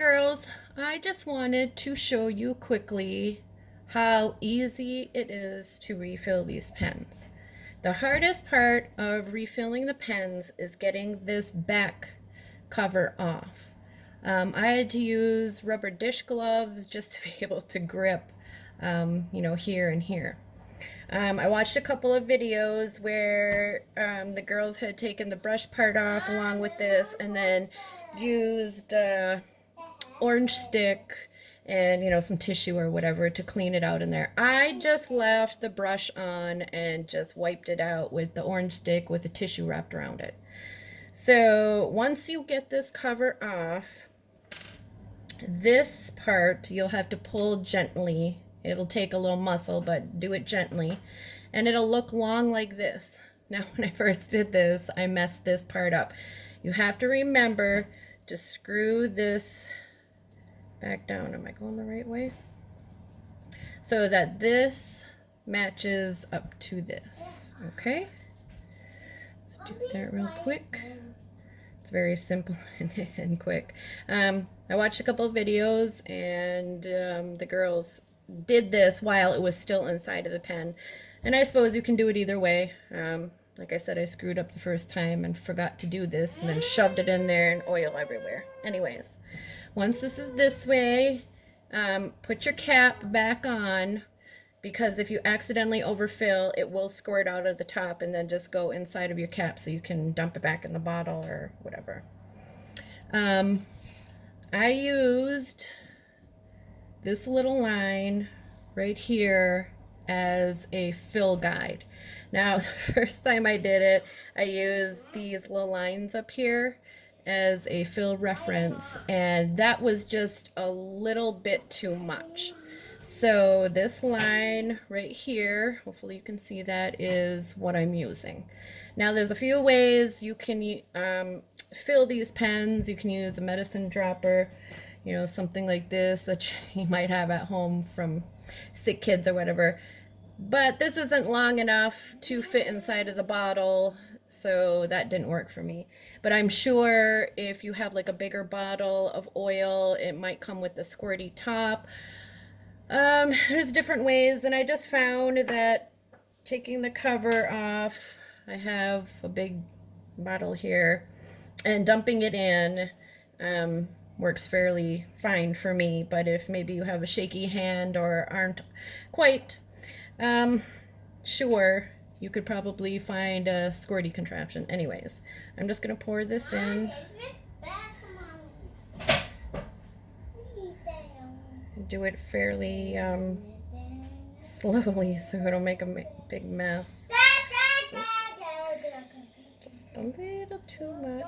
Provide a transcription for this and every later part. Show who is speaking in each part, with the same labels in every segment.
Speaker 1: girls, I just wanted to show you quickly how easy it is to refill these pens. The hardest part of refilling the pens is getting this back cover off. I had to use rubber dish gloves just to be able to grip, here and here. I watched a couple of videos where the girls had taken the brush part off along with this and then used orange stick and some tissue or whatever to clean it out in there. I just left the brush on and just wiped it out with the orange stick with the tissue wrapped around it. So once you get this cover off, this part you'll have to pull gently. It'll take a little muscle, but do it gently, and it'll look long like this. Now when I first did this, I messed this part up. You have to remember to screw this back down. Am I going the right way? So that this matches up to this. Okay? Let's do that real quick. It's very simple and quick. I watched a couple of videos, and the girls did this while it was still inside of the pen. And I suppose you can do it either way. Like I said, I screwed up the first time and forgot to do this and then shoved it in there and oil everywhere. Anyways, once this is this way, put your cap back on, because if you accidentally overfill, it will squirt out of the top and then just go inside of your cap so you can dump it back in the bottle or whatever. I used this little line right here as a fill guide. Now, the first time I did it, I used these little lines up here as a fill reference, and that was just a little bit too much. So this line right here, hopefully you can see that, is what I'm using. Now there's a few ways you can fill these pens. You can use a medicine dropper, something like this that you might have at home from sick kids or whatever. But this isn't long enough to fit inside of the bottle, so that didn't work for me. But I'm sure if you have like a bigger bottle of oil, it might come with the squirty top. There's different ways, and I just found that taking the cover off, I have a big bottle here, and dumping it in works fairly fine for me. But if maybe you have a shaky hand or aren't quite sure, you could probably find a squirty contraption. Anyways, I'm just going to pour this in. Do it fairly slowly so it'll make a big mess. Just a little too much.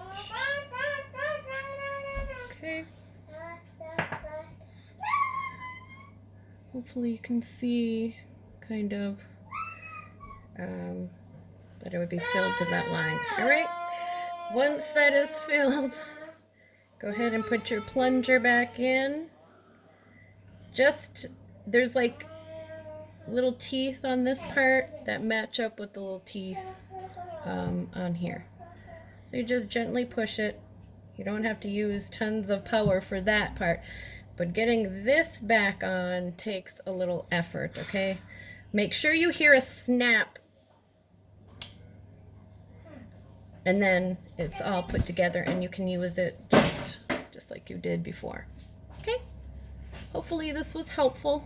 Speaker 1: Okay. Hopefully you can see kind of that it would be filled to that line. Alright, once that is filled, go ahead and put your plunger back in. There's like little teeth on this part that match up with the little teeth on here. So you just gently push it. You don't have to use tons of power for that part. But getting this back on takes a little effort, okay? Make sure you hear a snap. And then it's all put together and you can use it just like you did before. Okay? Hopefully this was helpful.